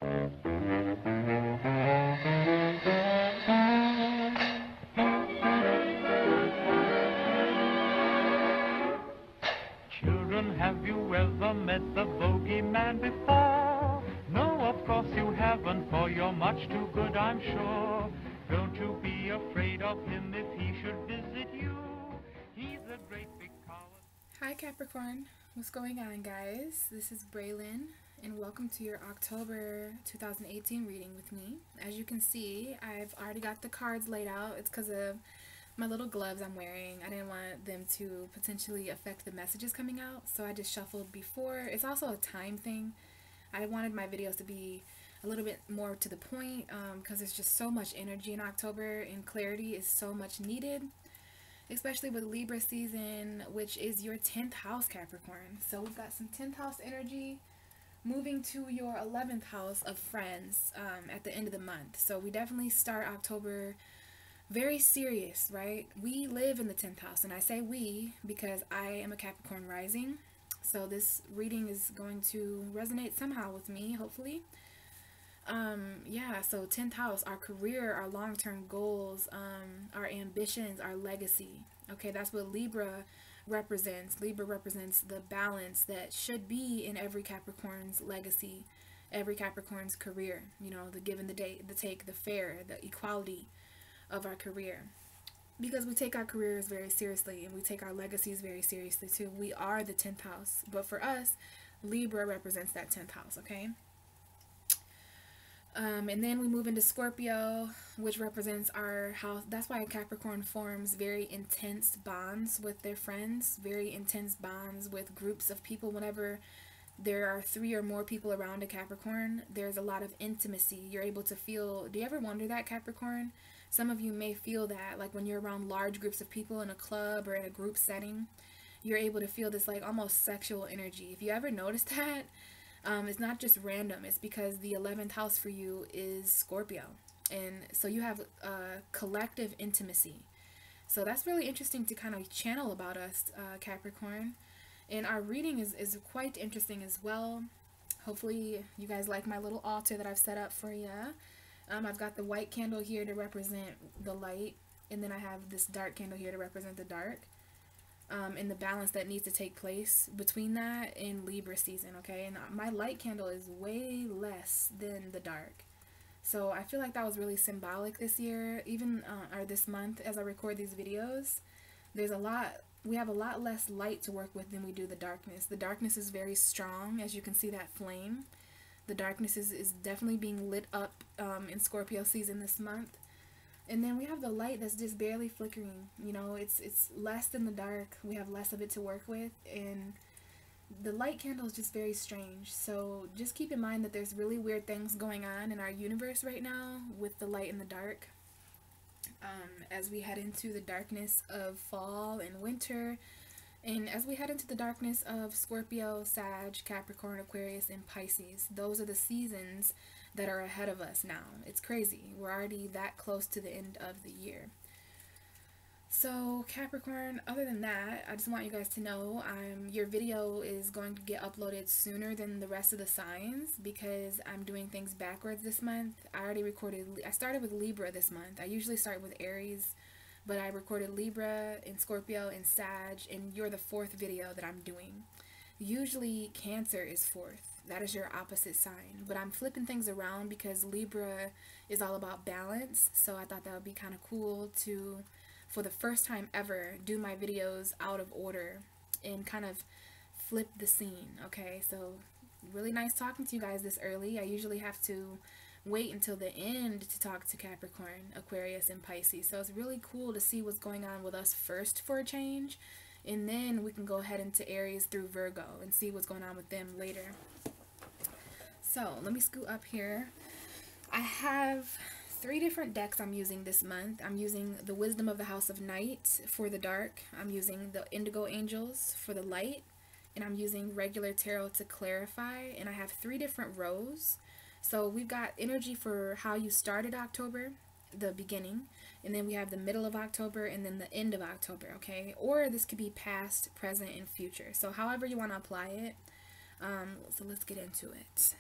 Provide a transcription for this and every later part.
Children, have you ever met the bogeyman before? No, of course you haven't, for you're much too good, I'm sure. Don't you be afraid of him if he should visit you. He's a great big collar. Hi Capricorn, what's going on, guys? This is Braylon, and welcome to your October 2018 reading with me. As you can see, I've already got the cards laid out. It's because of my little gloves I'm wearing. I didn't want them to potentially affect the messages coming out, so I just shuffled before. It's also a time thing. I wanted my videos to be a little bit more to the point because there's just so much energy in October, and clarity is so much needed, especially with Libra season, which is your 10th house, Capricorn. So we've got some 10th house energy moving to your 11th house of friends at the end of the month. So we definitely start October very serious, right? We live in the 10th house, and I say we because I am a Capricorn rising, so this reading is going to resonate somehow with me, hopefully. Yeah, so 10th house, our career, our long-term goals, our ambitions, our legacy. Okay, that's what Libra represents. Libra represents the balance that should be in every Capricorn's legacy, every Capricorn's career, you know, the give and the take, the fair, the equality of our career, because we take our careers very seriously and we take our legacies very seriously too. We are the 10th house, but for us, Libra represents that 10th house, okay? And then we move into Scorpio, which represents our house. That's why Capricorn forms very intense bonds with their friends, very intense bonds with groups of people. Whenever there are 3 or more people around a Capricorn, there's a lot of intimacy. You're able to feel, do you ever wonder that, Capricorn? Some of you may feel that, like when you're around large groups of people in a club or in a group setting, you're able to feel this like almost sexual energy. If you ever noticed that, it's not just random. It's because the 11th house for you is Scorpio. And so you have collective intimacy. So that's really interesting to kind of channel about us, Capricorn. And our reading is quite interesting as well. Hopefully you guys like my little altar that I've set up for you. I've got the white candle here to represent the light, and then I have this dark candle here to represent the dark, and the balance that needs to take place between that in Libra season, okay? And my light candle is way less than the dark, so I feel like that was really symbolic this year, even or this month as I record these videos. We have a lot less light to work with than we do the darkness. The darkness is very strong, as you can see that flame. The darkness is definitely being lit up in Scorpio season this month. And then we have the light that's just barely flickering. You know, it's less than the dark. We have less of it to work with. And the light candle is just very strange. So just keep in mind that there's really weird things going on in our universe right now with the light and the dark. As we head into the darkness of fall and winter, and as we head into the darkness of Scorpio, Sag, Capricorn, Aquarius, and Pisces. Those are the seasons that are ahead of us now. It's crazy. We're already that close to the end of the year. So Capricorn, other than that, I just want you guys to know your video is going to get uploaded sooner than the rest of the signs because I'm doing things backwards this month. I started with Libra this month. I usually start with Aries, but I recorded Libra and Scorpio and Sag, and you're the 4th video that I'm doing. Usually Cancer is 4th. That is your opposite sign. But I'm flipping things around because Libra is all about balance. So I thought that would be kind of cool to, for the first time ever, do my videos out of order and kind of flip the scene. Okay, so really nice talking to you guys this early. I usually have to wait until the end to talk to Capricorn, Aquarius, and Pisces. So it's really cool to see what's going on with us first for a change, and then we can go ahead into Aries through Virgo and see what's going on with them later. So let me scoot up here. I have 3 different decks I'm using this month. I'm using the Wisdom of the House of Night for the dark. I'm using the Indigo Angels for the light, and I'm using regular tarot to clarify. And I have 3 different rows. So we've got energy for how you started October, the beginning, and then we have the middle of October and then the end of October, okay? Or this could be past, present, and future. So however you want to apply it. So let's get into it.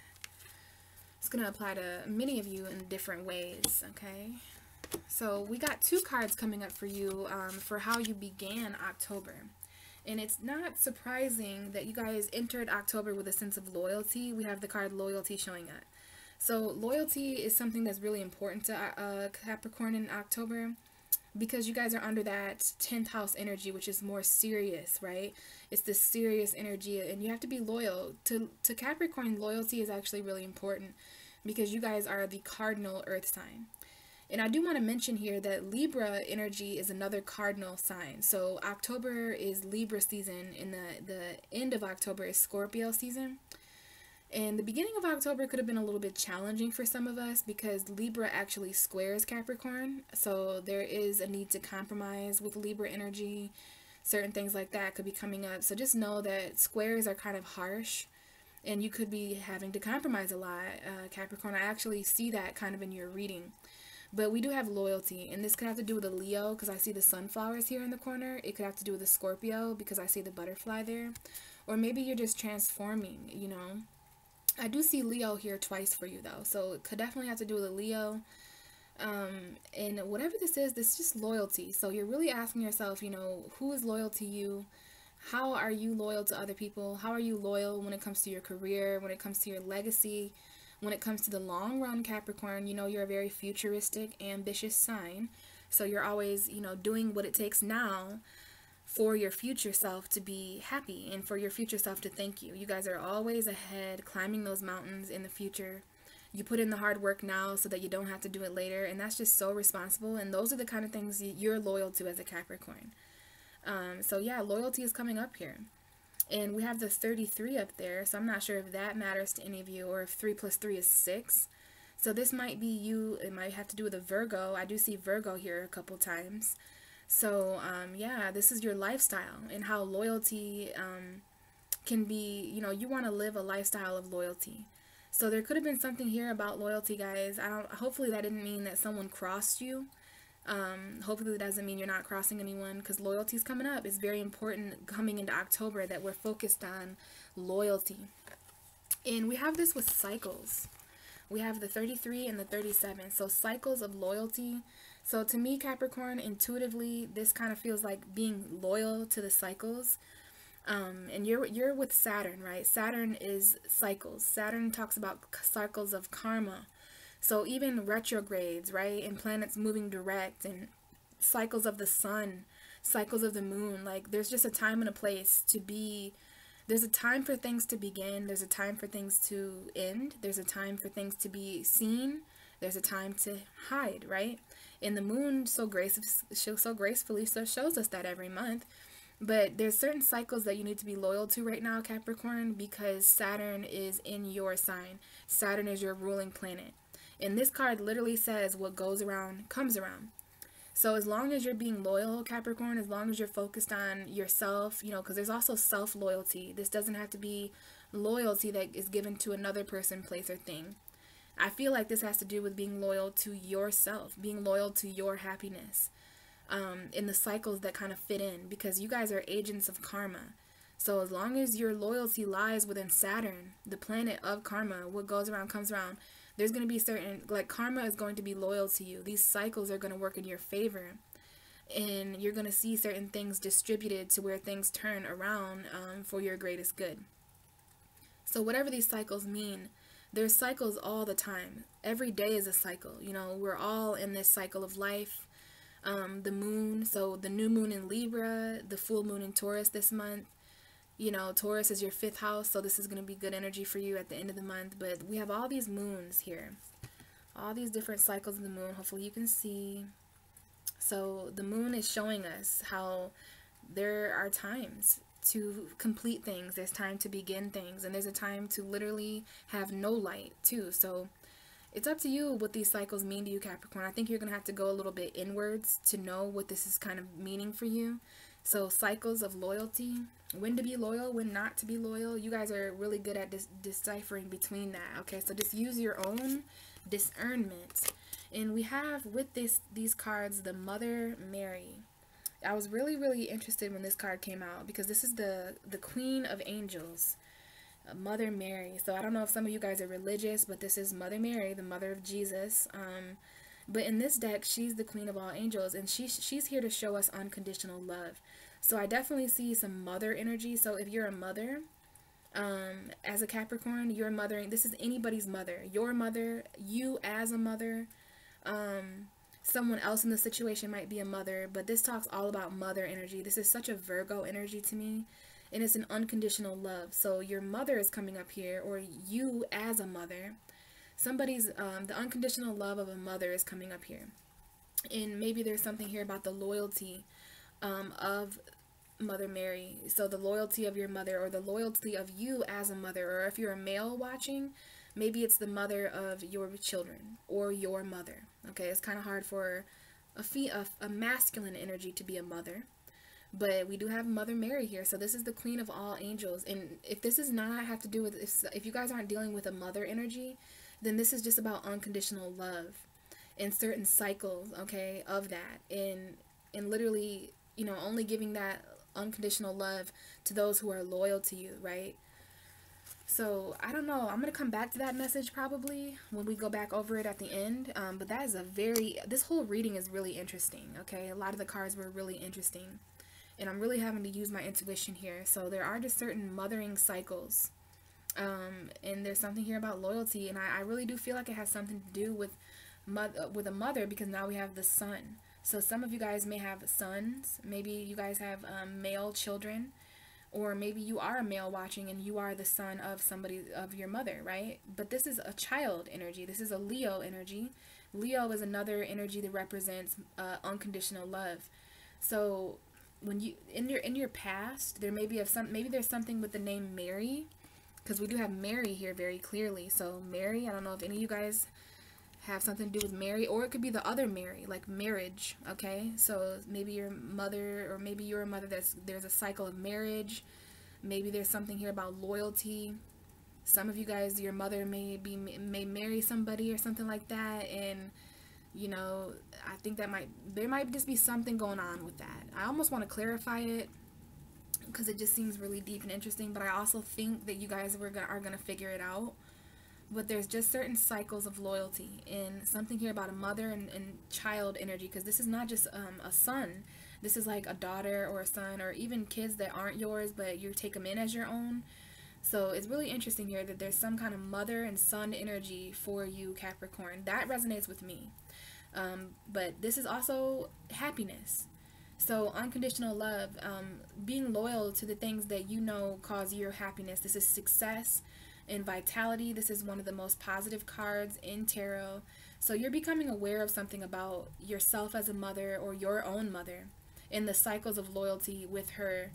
Let's going to apply to many of you in different ways, okay? So we got 2 cards coming up for you for how you began October. And it's not surprising that you guys entered October with a sense of loyalty. We have the card loyalty showing up. So loyalty is something that's really important to Capricorn in October, because you guys are under that 10th house energy, which is more serious, right? It's this serious energy, and you have to be loyal. To Capricorn, loyalty is actually really important because you guys are the cardinal earth sign. And I do want to mention here that Libra energy is another cardinal sign. So October is Libra season, and the end of October is Scorpio season. And the beginning of October could have been a little bit challenging for some of us because Libra actually squares Capricorn. So there is a need to compromise with Libra energy. Certain things like that could be coming up. So just know that squares are kind of harsh, and you could be having to compromise a lot, Capricorn. I actually see that kind of in your reading. But we do have loyalty, and this could have to do with a Leo because I see the sunflowers here in the corner. It could have to do with a Scorpio because I see the butterfly there. Or maybe you're just transforming, you know. I do see Leo here twice for you, though. So it could definitely have to do with a Leo. And whatever this is just loyalty. So you're really asking yourself, you know, who is loyal to you? How are you loyal to other people? How are you loyal when it comes to your career, when it comes to your legacy? When it comes to the long run, Capricorn, you know, you're a very futuristic, ambitious sign. So you're always, you know, doing what it takes now for your future self to be happy and for your future self to thank you. You guys are always ahead, climbing those mountains in the future. You put in the hard work now so that you don't have to do it later. And that's just so responsible. And those are the kind of things you're loyal to as a Capricorn. So yeah, loyalty is coming up here. And we have the 33 up there, so I'm not sure if that matters to any of you, or if 3 plus 3 is 6. So this might be you. It might have to do with a Virgo. I do see Virgo here a couple times. So yeah, this is your lifestyle and how loyalty can be, you know, you want to live a lifestyle of loyalty. So there could have been something here about loyalty, guys. Hopefully that didn't mean that someone crossed you. Hopefully that doesn't mean you're not crossing anyone, because loyalty is coming up. It's very important coming into October that we're focused on loyalty. And we have this with cycles. We have the 33 and the 37. So cycles of loyalty. So to me, Capricorn, intuitively, this kind of feels like being loyal to the cycles. And you're with Saturn, right? Saturn is cycles. Saturn talks about cycles of karma. So even retrogrades, right, and planets moving direct, and cycles of the sun, cycles of the moon, like there's just a time and a place to be. There's a time for things to begin. There's a time for things to end. There's a time for things to be seen. There's a time to hide, right? And the moon so gracefully shows us that every month. But there's certain cycles that you need to be loyal to right now, Capricorn, because Saturn is in your sign. Saturn is your ruling planet. And this card literally says what goes around comes around. So as long as you're being loyal, Capricorn, as long as you're focused on yourself, you know, because there's also self-loyalty. This doesn't have to be loyalty that is given to another person, place, or thing. I feel like this has to do with being loyal to yourself, being loyal to your happiness, in the cycles that kind of fit in, because you guys are agents of karma. So as long as your loyalty lies within Saturn, the planet of karma, what goes around comes around, there's going to be certain, like, karma is going to be loyal to you. These cycles are going to work in your favor. And you're going to see certain things distributed to where things turn around for your greatest good. So whatever these cycles mean, there's cycles all the time. Every day is a cycle. You know, we're all in this cycle of life. The moon, so the new moon in Libra, the full moon in Taurus this month. You know, Taurus is your 5th house, so this is going to be good energy for you at the end of the month. But we have all these moons here. All these different cycles of the moon. Hopefully you can see. So the moon is showing us how there are times to complete things. There's time to begin things. And there's a time to literally have no light, too. So it's up to you what these cycles mean to you, Capricorn. I think you're going to have to go a little bit inwards to know what this is kind of meaning for you. So cycles of loyalty, when to be loyal, when not to be loyal. You guys are really good at deciphering between that. Okay, so just use your own discernment. And we have with these cards, the Mother Mary. I was really, really interested when this card came out because this is the Queen of Angels. Mother Mary. So I don't know if some of you guys are religious, but this is Mother Mary, the mother of Jesus. But in this deck, she's the queen of all angels, and she's here to show us unconditional love. So I definitely see some mother energy. So if you're a mother, as a Capricorn, you're mothering. This is anybody's mother. Your mother, you as a mother, someone else in the situation might be a mother, but this talks all about mother energy. This is such a Virgo energy to me, and it's an unconditional love. So your mother is coming up here, or you as a mother. Somebody's, the unconditional love of a mother is coming up here. And maybe there's something here about the loyalty of Mother Mary. So the loyalty of your mother, or the loyalty of you as a mother, or if you're a male watching, maybe it's the mother of your children, or your mother. Okay, it's kind of hard for a masculine energy to be a mother. But we do have Mother Mary here. So this is the queen of all angels. And if this does not have to do with, if you guys aren't dealing with a mother energy, then this is just about unconditional love and certain cycles, okay, of that. And literally, you know, only giving that unconditional love to those who are loyal to you, right? So I don't know, I'm gonna come back to that message probably when we go back over it at the end, but that is this whole reading is really interesting. Okay, a lot of the cards were really interesting, and I'm really having to use my intuition here. So there are just certain mothering cycles, and there's something here about loyalty, and I really do feel like it has something to do with a mother, because now we have the sun. So some of you guys may have sons, maybe you guys have male children, or maybe you are a male watching and you are the son of somebody, of your mother, right? But this is a child energy. This is a Leo energy. Leo is another energy that represents unconditional love. So when you in your past, there may be maybe there's something with the name Mary, because we do have Mary here very clearly. So Mary, I don't know if any of you guys have something to do with Mary, or it could be the other Mary, like marriage. Okay, so maybe your mother, or maybe you're a mother there's a cycle of marriage. Maybe there's something here about loyalty. Some of you guys, your mother may marry somebody or something like that, and you know, I think there might just be something going on with that. I almost want to clarify it because it just seems really deep and interesting, but I also think that you guys are gonna figure it out. But there's just certain cycles of loyalty, and something here about a mother and child energy, because this is not just a son. This is like a daughter or a son, or even kids that aren't yours, but you take them in as your own. So it's really interesting here that there's some kind of mother and son energy for you, Capricorn. That resonates with me. But this is also happiness. So unconditional love, being loyal to the things that you know cause your happiness. This is success and vitality. This is one of the most positive cards in tarot. So you're becoming aware of something about yourself as a mother, or your own mother, in the cycles of loyalty with her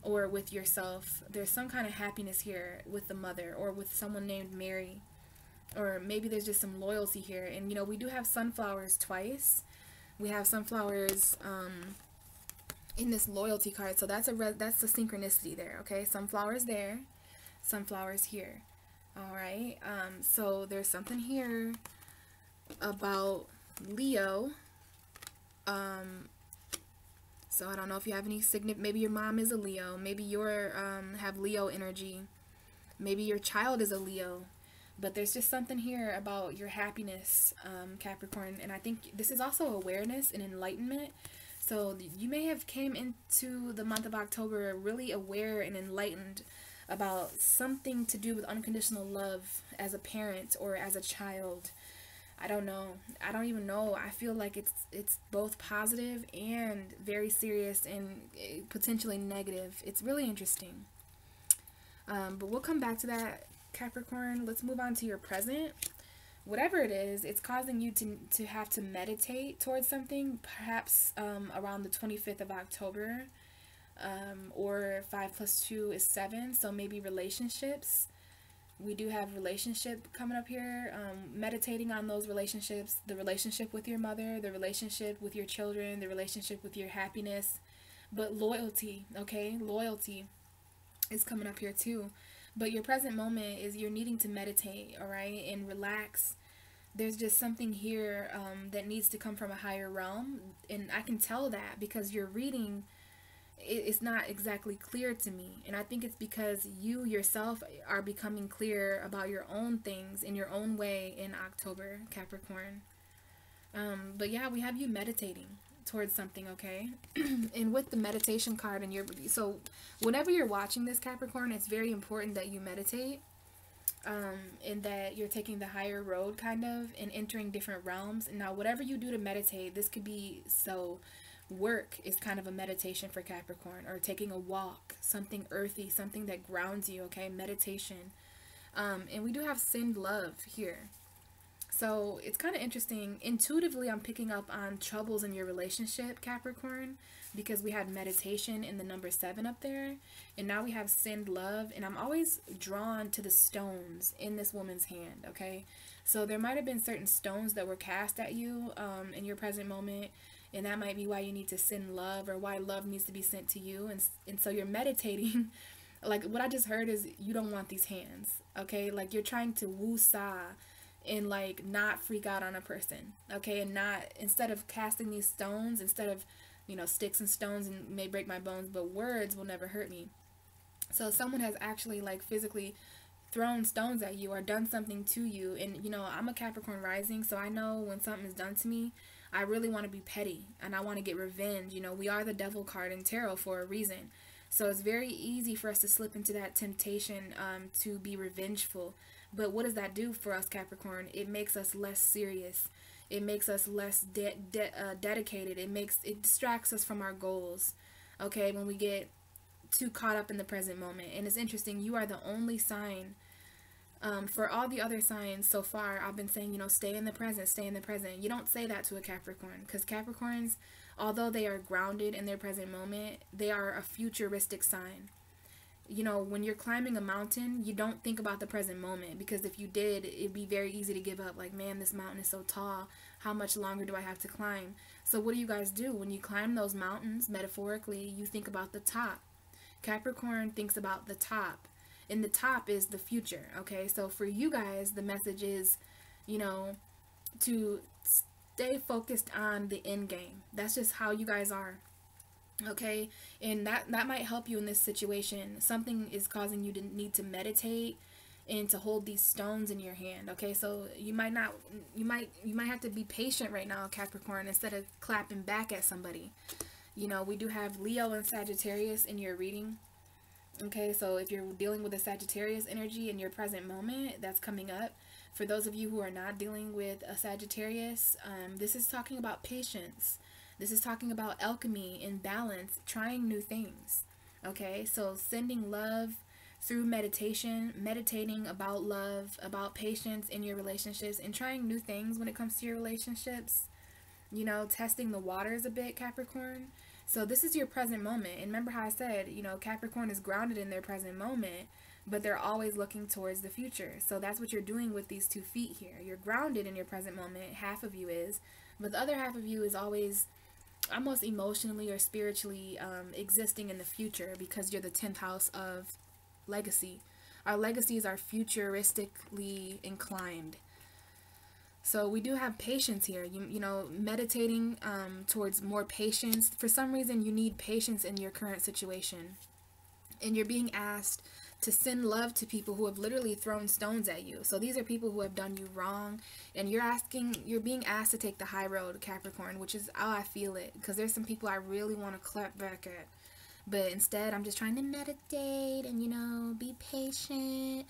or with yourself. There's some kind of happiness here with the mother, or with someone named Mary, or maybe there's just some loyalty here. And you know, we do have sunflowers twice. We have sunflowers in this loyalty card, so that's the synchronicity there. Okay, sunflowers there, sunflowers here. All right, so there's something here about Leo. So I don't know if you have any maybe your mom is a Leo, maybe you're have Leo energy, maybe your child is a Leo, but there's just something here about your happiness, Capricorn. And I think this is also awareness and enlightenment. So you may have came into the month of October really aware and enlightened about something to do with unconditional love as a parent or as a child. I don't know. I don't even know. I feel like it's both positive and very serious and potentially negative. It's really interesting. But we'll come back to that, Capricorn. Let's move on to your present. Whatever it is, it's causing you to have to meditate towards something, perhaps around the 25th of October. Or 5 + 2 is 7, so maybe relationships. We do have relationship coming up here, meditating on those relationships, the relationship with your mother, the relationship with your children, the relationship with your happiness, but loyalty, okay? Loyalty is coming up here too. But your present moment is you're needing to meditate, all right, and relax. There's just something here that needs to come from a higher realm, and I can tell that because you're reading it's not exactly clear to me. And I think it's because you yourself are becoming clear about your own things in your own way in October, Capricorn. But yeah, we have you meditating towards something, okay? And with the meditation card in your, so whenever you're watching this, Capricorn, it's very important that you meditate, and that you're taking the higher road kind of and entering different realms. And now whatever you do to meditate, this could be, so work is kind of a meditation for Capricorn, or taking a walk, something earthy, something that grounds you, okay? Meditation. And we do have send love here. So it's kind of interesting. Intuitively, I'm picking up on troubles in your relationship, Capricorn, because we had meditation in the number 7 up there. And now we have send love. And I'm always drawn to the stones in this woman's hand, okay? So there might have been certain stones that were cast at you in your present moment. And that might be why you need to send love, or why love needs to be sent to you. And so you're meditating. Like what I just heard is you don't want these hands, okay? Like you're trying to woo-saw and like not freak out on a person, okay? And not, instead of casting these stones, instead of, you know, sticks and stones and may break my bones, but words will never hurt me. So someone has actually like physically thrown stones at you or done something to you. And you know, I'm a Capricorn rising, so I know when something is done to me, I really want to be petty and I want to get revenge. You know, we are the devil card in tarot for a reason. So it's very easy for us to slip into that temptation to be revengeful. But what does that do for us, Capricorn? It makes us less serious. It makes us less dedicated. It distracts us from our goals, okay, when we get too caught up in the present moment. And it's interesting, you are the only sign. For all the other signs so far, I've been saying, you know, stay in the present, stay in the present. You don't say that to a Capricorn, because Capricorns, although they are grounded in their present moment, they are a futuristic sign. You know, when you're climbing a mountain, you don't think about the present moment, because if you did, it'd be very easy to give up. Like, man, this mountain is so tall. How much longer do I have to climb? So what do you guys do? When you climb those mountains, metaphorically, you think about the top. Capricorn thinks about the top. And the top is the future, okay? So for you guys, the message is, you know, to stay focused on the end game. That's just how you guys are. Okay, and that might help you in this situation. Something is causing you to need to meditate and to hold these stones in your hand. Okay, so you might have to be patient right now, Capricorn, instead of clapping back at somebody. You know, we do have Leo and Sagittarius in your reading. Okay, so if you're dealing with a Sagittarius energy in your present moment, that's coming up. For those of you who are not dealing with a Sagittarius, this is talking about patience. This is talking about alchemy and balance, trying new things. Okay, so sending love through meditation, meditating about love, about patience in your relationships, and trying new things when it comes to your relationships. You know, testing the waters a bit, Capricorn. So this is your present moment. And remember how I said, you know, Capricorn is grounded in their present moment, but they're always looking towards the future. So that's what you're doing with these 2 feet here. You're grounded in your present moment. Half of you is, but the other half of you is always almost emotionally or spiritually existing in the future, because you're the 10th house of legacy. Our legacies are futuristically inclined. So we do have patience here. You know, meditating towards more patience. For some reason, you need patience in your current situation. And you're being asked to send love to people who have literally thrown stones at you. So these are people who have done you wrong, and you're being asked to take the high road, Capricorn, which is how I feel it, because there's some people I really want to clap back at, but instead I'm just trying to meditate and, you know, be patient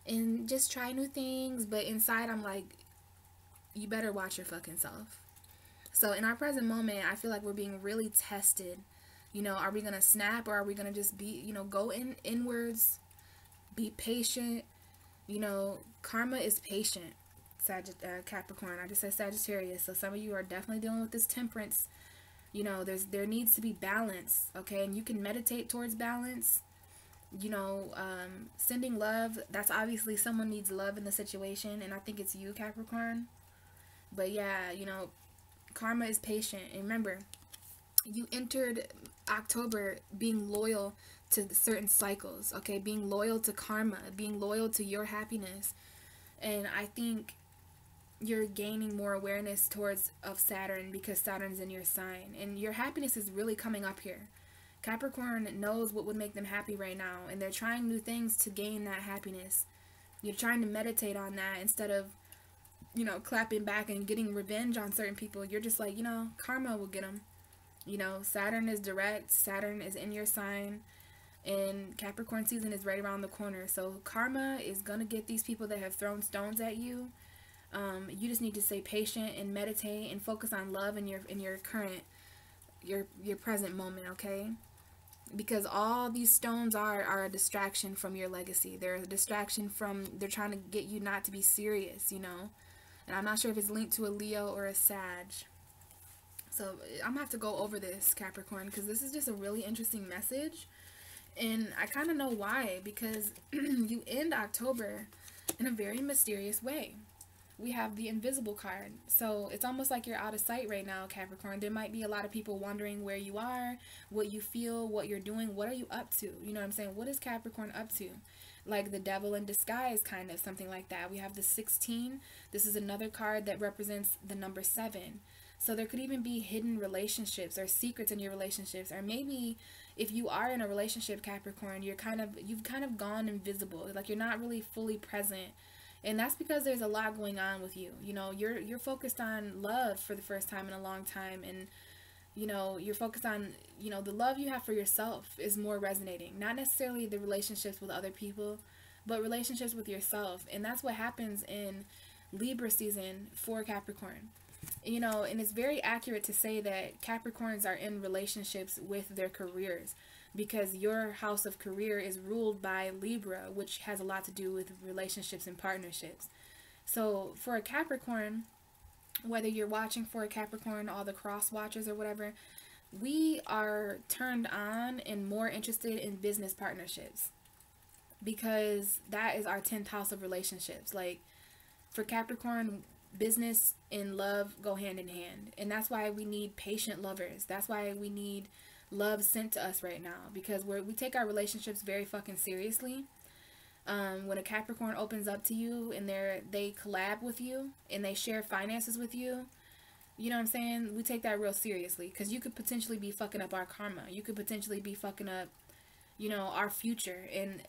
and just try new things. But inside I'm like, you better watch your fucking self. So in our present moment, I feel like we're being really tested. You know, are we gonna snap, or are we gonna just be, you know, go inwards? Be patient. You know, karma is patient. Capricorn. I just said Sagittarius. So some of you are definitely dealing with this temperance. You know, there needs to be balance. Okay, and you can meditate towards balance. You know, sending love. That's obviously someone needs love in the situation, and I think it's you, Capricorn. But yeah, you know, karma is patient. And remember, you entered October being loyal to certain cycles, okay? Being loyal to karma, being loyal to your happiness. And I think you're gaining more awareness towards of Saturn, because Saturn's in your sign. And your happiness is really coming up here, Capricorn knows what would make them happy right now, and they're trying new things to gain that happiness. You're trying to meditate on that instead of, you know, clapping back and getting revenge on certain people. You're just like, you know, karma will get them. You know, Saturn is direct. Saturn is in your sign. And Capricorn season is right around the corner. So karma is going to get these people that have thrown stones at you. You just need to stay patient and meditate and focus on love in your current, your present moment, okay? Because all these stones are a distraction from your legacy. They're a distraction from, they're trying to get you not to be serious, you know? And I'm not sure if it's linked to a Leo or a Sag. So I'm going to have to go over this, Capricorn, because this is just a really interesting message. And I kind of know why, because you end October in a very mysterious way. We have the invisible card. So it's almost like you're out of sight right now, Capricorn. There might be a lot of people wondering where you are, what you feel, what you're doing. What are you up to? You know what I'm saying? What is Capricorn up to? Like the devil in disguise, kind of, something like that. We have the 16. This is another card that represents the number 7. So there could even be hidden relationships or secrets in your relationships. Or maybe if you are in a relationship, Capricorn, you've kind of gone invisible. Like you're not really fully present. And that's because there's a lot going on with you. You know, you're focused on love for the first time in a long time. And, you know, you're focused on, you know, the love you have for yourself is more resonating. Not necessarily the relationships with other people, but relationships with yourself. And that's what happens in Libra season for Capricorn. You know, and it's very accurate to say that Capricorns are in relationships with their careers, because your house of career is ruled by Libra, which has a lot to do with relationships and partnerships. So for a Capricorn, whether you're watching for a Capricorn, all the cross watchers or whatever, we are turned on and more interested in business partnerships, because that is our 10th house of relationships. Like for Capricorn, business and love go hand in hand. And that's why we need patient lovers. That's why we need love sent to us right now, because we take our relationships very fucking seriously. When a Capricorn opens up to you and they collab with you and they share finances with you, you know what I'm saying? We take that real seriously, because you could potentially be fucking up our karma. You could potentially be fucking up, you know, our future. And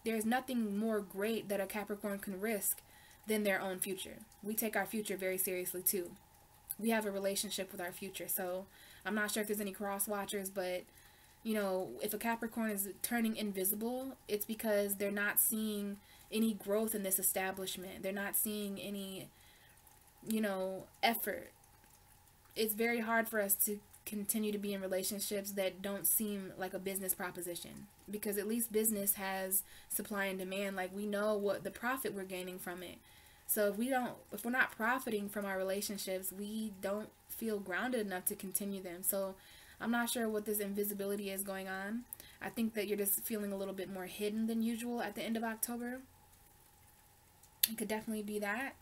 there's nothing more great that a Capricorn can risk than their own future. We take our future very seriously too. We have a relationship with our future. So I'm not sure if there's any cross watchers, but you know, if a Capricorn is turning invisible, it's because they're not seeing any growth in this establishment. They're not seeing any, you know, effort. It's very hard for us to continue to be in relationships that don't seem like a business proposition, because at least business has supply and demand. Like we know what the profit we're gaining from it. So if we're not profiting from our relationships, we don't feel grounded enough to continue them. So I'm not sure what this invisibility is going on. I think that you're just feeling a little bit more hidden than usual at the end of October. It could definitely be that.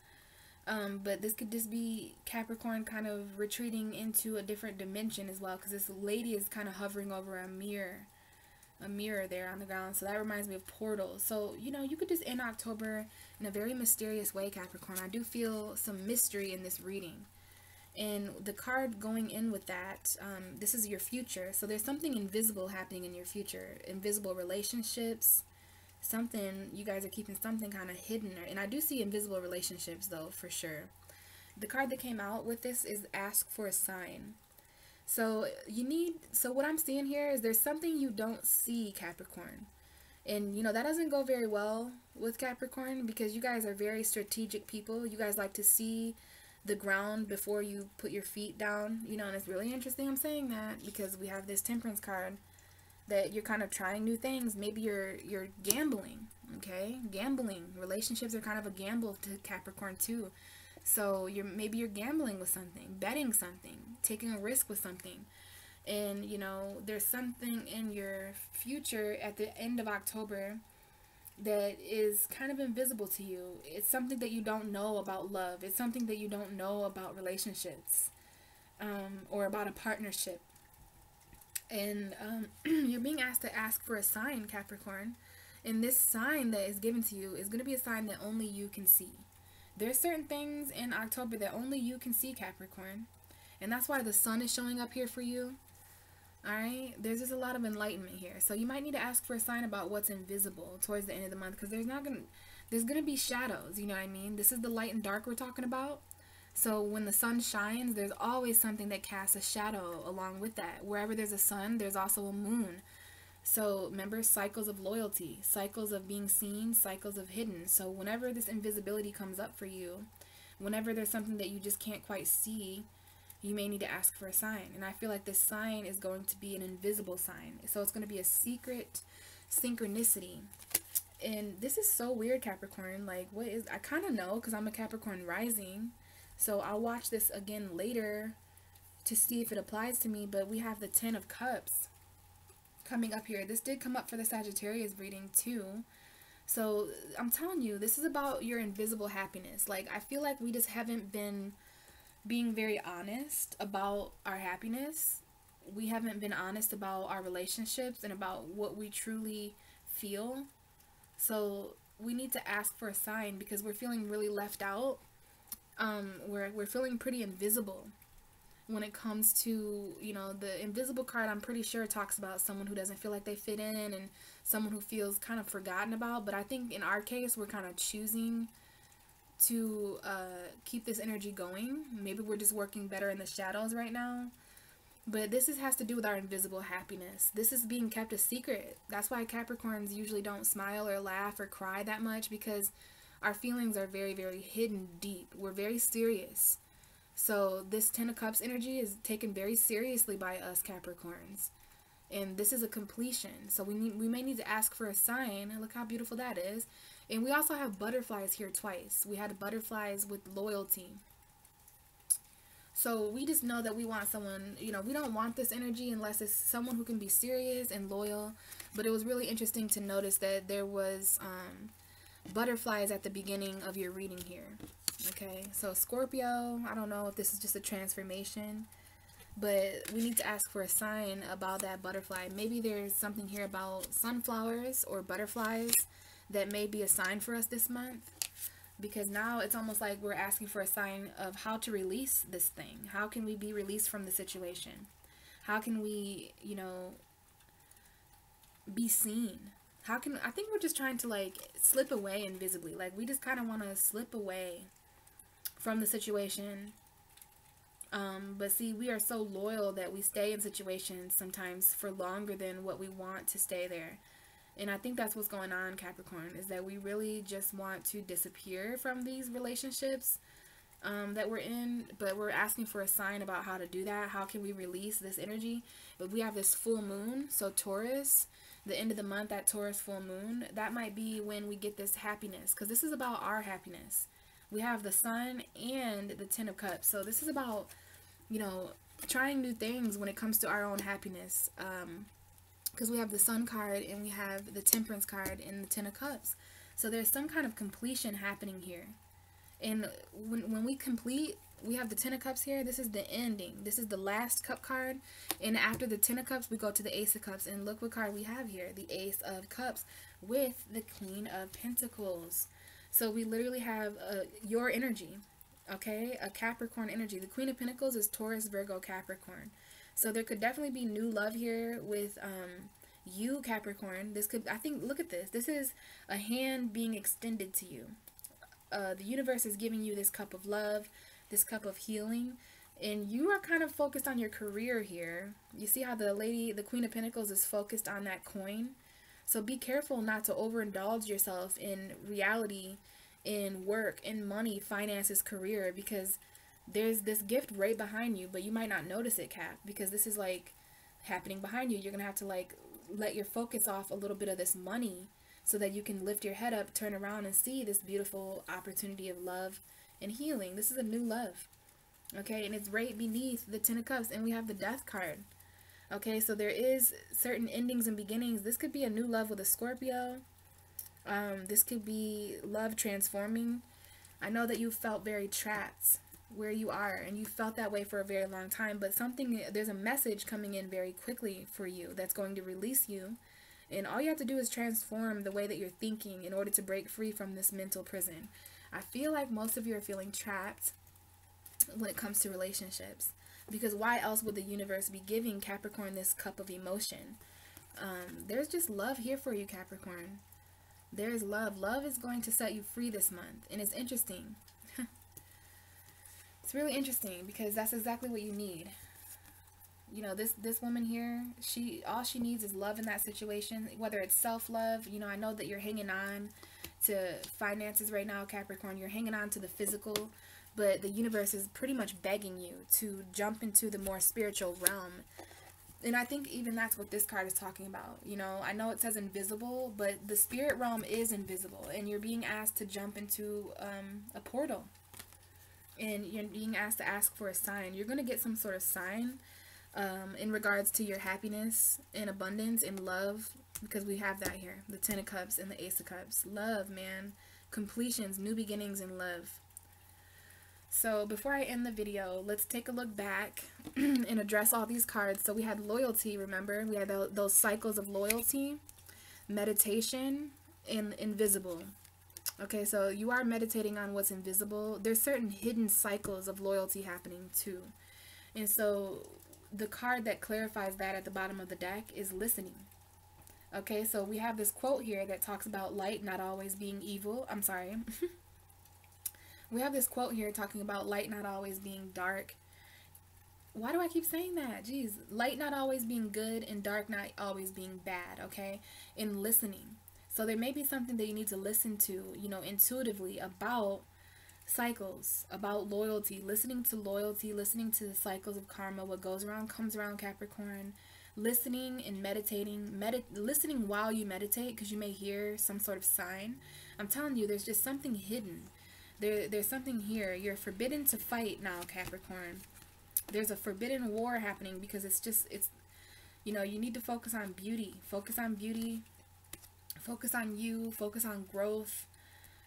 But this could just be Capricorn kind of retreating into a different dimension as well, because this lady is kind of hovering over a mirror there on the ground. So that reminds me of portals. So, you know, you could just end October in a very mysterious way, Capricorn. I do feel some mystery in this reading. And the card going in with that, this is your future. So there's something invisible happening in your future. Invisible relationships. Something, you guys are keeping something kind of hidden. And I do see invisible relationships though, for sure. The card that came out with this is ask for a sign. So what I'm seeing here is there's something you don't see, Capricorn. And you know, that doesn't go very well with Capricorn, because you guys are very strategic people. You guys like to see the ground before you put your feet down, you know. And it's really interesting I'm saying that, because we have this Temperance card, that you're kind of trying new things. Maybe you're gambling, okay? Gambling. Relationships are kind of a gamble to Capricorn too. So maybe you're gambling with something, betting something, taking a risk with something. And you know, there's something in your future at the end of October that is kind of invisible to you. It's something that you don't know about love. It's something that you don't know about relationships, or about a partnership. And you're being asked to ask for a sign, Capricorn. And this sign that is given to you is going to be a sign that only you can see. There's certain things in October that only you can see, Capricorn. And that's why the sun is showing up here for you. Alright? There's just a lot of enlightenment here. So you might need to ask for a sign about what's invisible towards the end of the month, because there's gonna be shadows, you know what I mean? This is the light and dark we're talking about. So when the sun shines, there's always something that casts a shadow along with that. Wherever there's a sun, there's also a moon. So remember, cycles of loyalty, cycles of being seen, cycles of hidden. So whenever this invisibility comes up for you, whenever there's something that you just can't quite see, you may need to ask for a sign. And I feel like this sign is going to be an invisible sign. So it's going to be a secret synchronicity. And this is so weird, Capricorn. Like, what is, I kind of know because I'm a Capricorn rising. So I'll watch this again later to see if it applies to me. But we have the 10 of Cups coming up here. This did come up for the Sagittarius reading too. So I'm telling you, this is about your invisible happiness. Like, I feel like we just haven't been being very honest about our happiness. We haven't been honest about our relationships and about what we truly feel. So we need to ask for a sign because we're feeling really left out. We're feeling pretty invisible when it comes to, you know, the invisible card. I'm pretty sure talks about someone who doesn't feel like they fit in and someone who feels kind of forgotten about. But I think in our case, we're kind of choosing to keep this energy going. Maybe we're just working better in the shadows right now. But this has to do with our invisible happiness. This is being kept a secret. That's why Capricorns usually don't smile or laugh or cry that much, because our feelings are very, very hidden deep. We're very serious. So this 10 of Cups energy is taken very seriously by us Capricorns. And this is a completion. So we may need to ask for a sign. Look how beautiful that is. And we also have butterflies here twice. We had butterflies with loyalty. So we just know that we want someone, you know, we don't want this energy unless it's someone who can be serious and loyal. But it was really interesting to notice that there was butterflies at the beginning of your reading here. Okay, so Scorpio, I don't know if this is just a transformation, but we need to ask for a sign about that butterfly. Maybe there's something here about sunflowers or butterflies that may be a sign for us this month, because now it's almost like we're asking for a sign of how to release this thing. How can we be released from the situation? How can we, you know, be seen? I think we're just trying to like slip away invisibly. Like we just kind of want to slip away from the situation. But see, we are so loyal that we stay in situations sometimes for longer than what we want to stay there. And I think that's what's going on, Capricorn, is that we really just want to disappear from these relationships that we're in, but we're asking for a sign about how to do that. How can we release this energy? But we have this full moon, so Taurus, the end of the month, that Taurus full moon, that might be when we get this happiness, because this is about our happiness. We have the sun and the 10 of Cups, so this is about, you know, trying new things when it comes to our own happiness. Because we have the Sun card and we have the Temperance card and the 10 of Cups. So there's some kind of completion happening here. And when we complete, we have the 10 of Cups here. This is the ending. This is the last cup card. And after the 10 of Cups, we go to the Ace of Cups. And look what card we have here. The Ace of Cups with the Queen of Pentacles. So we literally have your energy. Okay? A Capricorn energy. The Queen of Pentacles is Taurus, Virgo, Capricorn. So there could definitely be new love here with you, Capricorn. This could, I think, look at this. This is a hand being extended to you. The universe is giving you this cup of love, this cup of healing, and you are kind of focused on your career here. You see how the Queen of Pentacles is focused on that coin. So be careful not to overindulge yourself in reality, in work, in money, finances, career, because there's this gift right behind you, but you might not notice it, Cap, because this is like happening behind you. You're gonna have to like let your focus off a little bit of this money so that you can lift your head up, turn around, and see this beautiful opportunity of love and healing. This is a new love, okay? And it's right beneath the 10 of Cups, and we have the Death card. Okay, so there is certain endings and beginnings. This could be a new love with a Scorpio. This could be love transforming. I know that you felt very trapped where you are, and you felt that way for a very long time, but there's a message coming in very quickly for you that's going to release you, and all you have to do is transform the way that you're thinking in order to break free from this mental prison. I feel like most of you are feeling trapped when it comes to relationships. Because why else would the universe be giving Capricorn this cup of emotion? There's just love here for you, Capricorn. There's love. Love is going to set you free this month. And it's interesting. It's really interesting because that's exactly what you need. You know, this woman here, all she needs is love in that situation, whether it's self-love. You know, I know that you're hanging on to finances right now, Capricorn. You're hanging on to the physical, but the universe is pretty much begging you to jump into the more spiritual realm. And I think even that's what this card is talking about. You know, I know it says invisible, but the spirit realm is invisible, and you're being asked to jump into a portal. And you're being asked to ask for a sign. You're going to get some sort of sign in regards to your happiness and abundance and love, because we have that here. The Ten of Cups and the Ace of Cups. Love, man. Completions, new beginnings, and love. So before I end the video, let's take a look back and address all these cards. So we had loyalty, remember? We had those cycles of loyalty, meditation, and invisible. Okay, so you are meditating on what's invisible. There's certain hidden cycles of loyalty happening too. And so the card that clarifies that at the bottom of the deck is listening. Okay, so we have this quote here that talks about light not always being evil. I'm sorry. We have this quote here talking about light not always being dark. Why do I keep saying that? Jeez. Light not always being good and dark not always being bad, okay? In listening. So there may be something that you need to listen to, you know, intuitively about cycles, about loyalty, listening to the cycles of karma. What goes around comes around, Capricorn. Listening and meditating, listening while you meditate, because you may hear some sort of sign. I'm telling you, there's just something hidden. There's something here. You're forbidden to fight now, Capricorn. There's a forbidden war happening because it's you know, you need to focus on beauty. Focus on beauty. Focus on you. Focus on growth.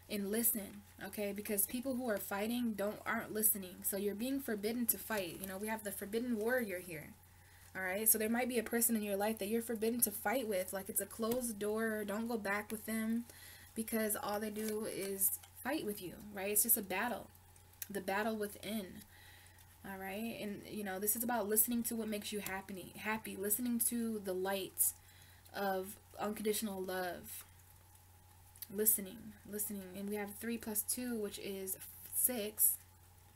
And listen, okay? Because people who are fighting aren't listening. So you're being forbidden to fight. You know, we have the forbidden warrior here. Alright? So there might be a person in your life that you're forbidden to fight with. Like it's a closed door. Don't go back with them. Because all they do is fight with you, right? It's just a battle. The battle within. All right? And, you know, this is about listening to what makes you happy. Listening to the light of unconditional love. Listening. And we have 3 plus 2, which is 6.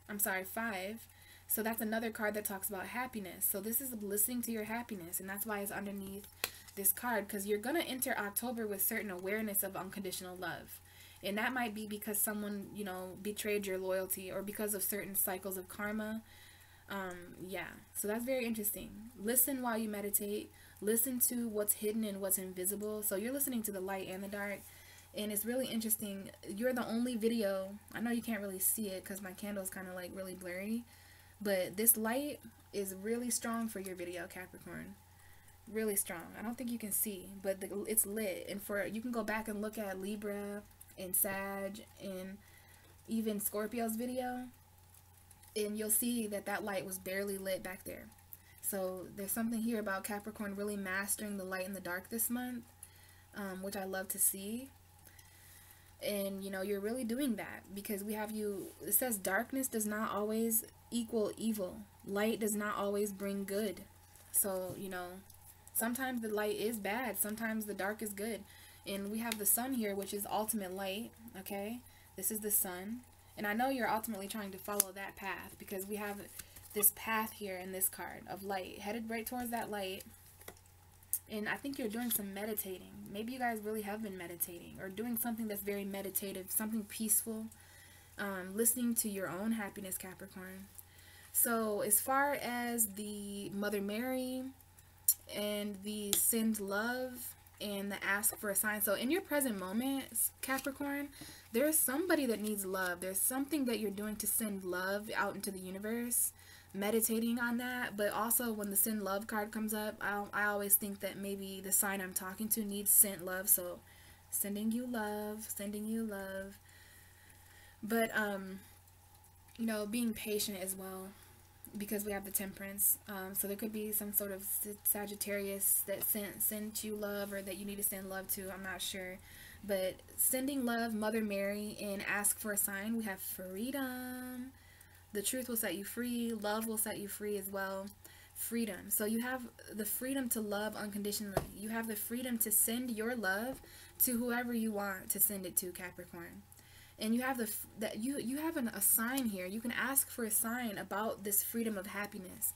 I'm sorry, 5. So that's another card that talks about happiness. So this is listening to your happiness. And that's why it's underneath this card. Because you're going to enter October with certain awareness of unconditional love. And that might be because someone, you know, betrayed your loyalty, or because of certain cycles of karma. Yeah, so that's very interesting. Listen while you meditate. Listen to what's hidden and what's invisible. So you're listening to the light and the dark. And it's really interesting. You're the only video. I know you can't really see it because my candle is kind of like really blurry. But this light is really strong for your video, Capricorn. Really strong. I don't think you can see, but it's lit. And you can go back and look at Libra and Sag and even Scorpio's video, and you'll see that light was barely lit back there. So there's something here about Capricorn really mastering the light and the dark this month, which I love to see. And you know, you're really doing that because we have you. It says darkness does not always equal evil. Light does not always bring good. So you know, sometimes the light is bad, sometimes the dark is good. And we have the sun here, which is ultimate light, okay? This is the sun. And I know you're ultimately trying to follow that path because we have this path here in this card of light, headed right towards that light. And I think you're doing some meditating. Maybe you guys really have been meditating or doing something that's very meditative, something peaceful, listening to your own happiness, Capricorn. So as far as the Mother Mary and the send love and the ask for a sign. So in your present moment, Capricorn, there's somebody that needs love. There's something that you're doing to send love out into the universe, meditating on that. But also when the send love card comes up, I always think that maybe the sign I'm talking to needs sent love. So sending you love, sending you love. But, you know, being patient as well, because we have the Temperance. So there could be some sort of Sagittarius that sent you love, or that you need to send love to. I'm not sure. But sending love, Mother Mary, and ask for a sign. We have freedom. The truth will set you free. Love will set you free as well. Freedom. So you have the freedom to love unconditionally. You have the freedom to send your love to whoever you want to send it to, Capricorn. And you have you have a sign here. You can ask for a sign about this freedom of happiness.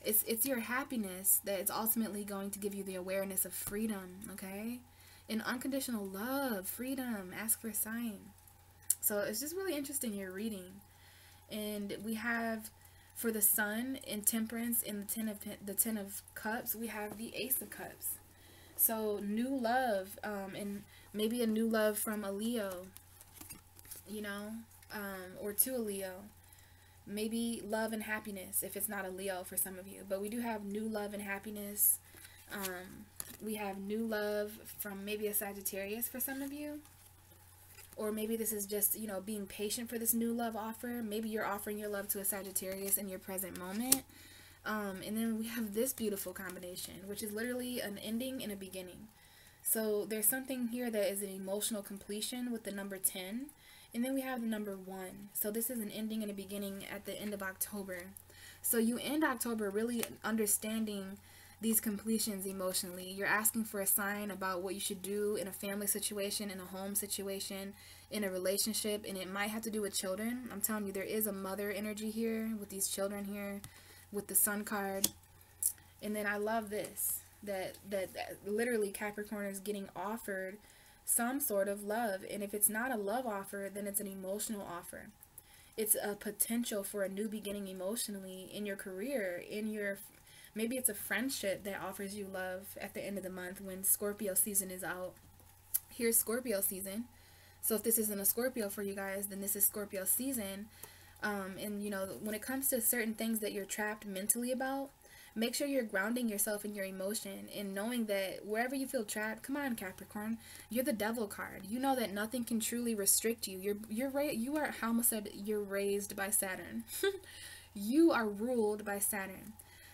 It's your happiness that is ultimately going to give you the awareness of freedom, okay? And unconditional love, freedom. Ask for a sign. So it's just really interesting your reading. And we have for the Sun in Temperance in the Ten of Cups, we have the Ace of Cups. So new love, and maybe a new love from a Leo, you know, or to a Leo. Maybe love and happiness if it's not a Leo for some of you. But we do have new love and happiness. We have new love from maybe a Sagittarius for some of you. Or maybe this is just, you know, being patient for this new love offer. Maybe you're offering your love to a Sagittarius in your present moment. And then we have this beautiful combination, which is literally an ending and a beginning. So there's something here that is an emotional completion with the number 10. And then we have the number 1. So this is an ending and a beginning at the end of October. So you end October really understanding these completions emotionally. You're asking for a sign about what you should do in a family situation, in a home situation, in a relationship, and it might have to do with children. I'm telling you, there is a mother energy here with these children here, with the Sun card. And then I love this, that literally Capricorn is getting offered some sort of love. And if it's not a love offer, then it's an emotional offer. It's a potential for a new beginning emotionally in your career, in your... Maybe it's a friendship that offers you love at the end of the month when Scorpio season is out. Here's Scorpio season. So if this isn't a Scorpio for you guys, then this is Scorpio season. And, you know, when it comes to certain things that you're trapped mentally about, make sure you're grounding yourself in your emotion and knowing that wherever you feel trapped, come on, Capricorn, you're the Devil card. You know that nothing can truly restrict you. You are, how almost said, you're raised by Saturn. You are ruled by Saturn.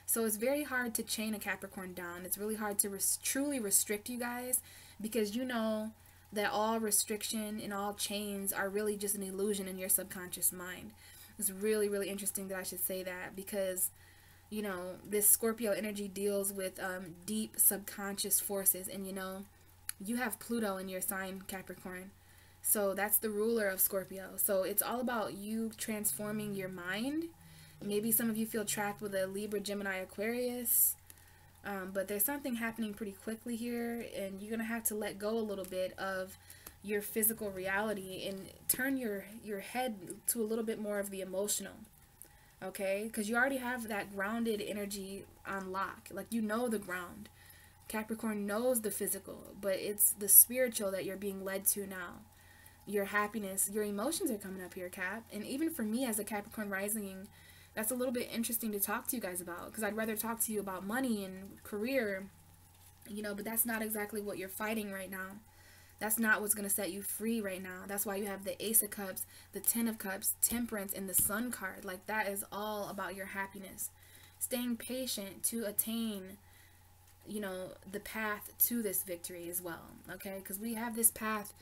So it's very hard to chain a Capricorn down. It's really hard to truly restrict you guys, because you know that all restriction and all chains are really just an illusion in your subconscious mind. It's really, really interesting that I should say that, because, you know, this Scorpio energy deals with deep subconscious forces. And, you know, you have Pluto in your sign, Capricorn. So that's the ruler of Scorpio. So it's all about you transforming your mind. Maybe some of you feel trapped with a Libra, Gemini, Aquarius. But there's something happening pretty quickly here. And you're going to have to let go a little bit of your physical reality and turn your head to a little bit more of the emotional. Okay? Because you already have that grounded energy on lock. Like, you know the ground. Capricorn knows the physical. But it's the spiritual that you're being led to now. Your happiness, your emotions are coming up here, Cap. And even for me as a Capricorn rising... That's a little bit interesting to talk to you guys about, because I'd rather talk to you about money and career, you know, but that's not exactly what you're fighting right now. That's not what's going to set you free right now. That's why you have the Ace of Cups, the Ten of Cups, Temperance, and the Sun card. Like, that is all about your happiness. Staying patient to attain, you know, the path to this victory as well, okay? Because we have this path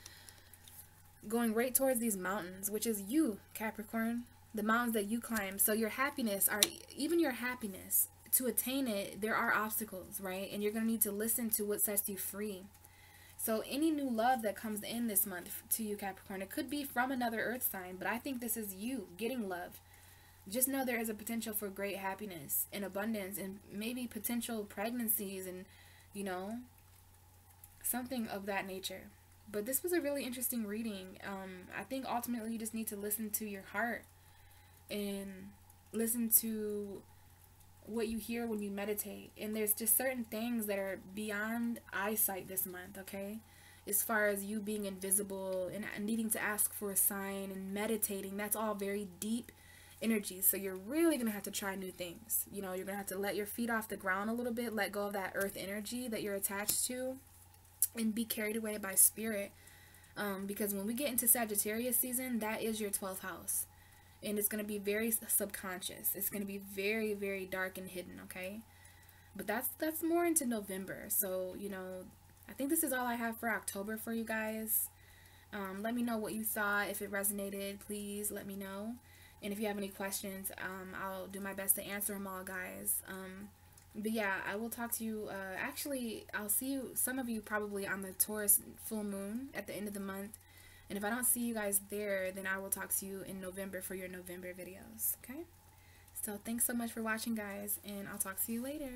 going right towards these mountains, which is you, Capricorn. The mountains that you climb. So your happiness, even your happiness, to attain it, there are obstacles, right? And you're going to need to listen to what sets you free. So any new love that comes in this month to you, Capricorn, it could be from another earth sign, but I think this is you getting love. Just know there is a potential for great happiness and abundance and maybe potential pregnancies and, you know, something of that nature. But this was a really interesting reading. I think ultimately you just need to listen to your heart. And listen to what you hear when you meditate. And there's just certain things that are beyond eyesight this month, okay? As far as you being invisible and needing to ask for a sign and meditating, that's all very deep energy. So you're really going to have to try new things. You know, you're going to have to let your feet off the ground a little bit, let go of that earth energy that you're attached to, and be carried away by spirit. Because when we get into Sagittarius season, that is your 12th house. And it's going to be very subconscious. It's going to be very, very dark and hidden, okay? But that's more into November. So, you know, I think this is all I have for October for you guys. Let me know what you thought. If it resonated, please let me know. And if you have any questions, I'll do my best to answer them all, guys. But yeah, I will talk to you. Actually, I'll see you, some of you probably on the Taurus full moon at the end of the month. And if I don't see you guys there, then I will talk to you in November for your November videos. Okay? So thanks so much for watching, guys, and I'll talk to you later.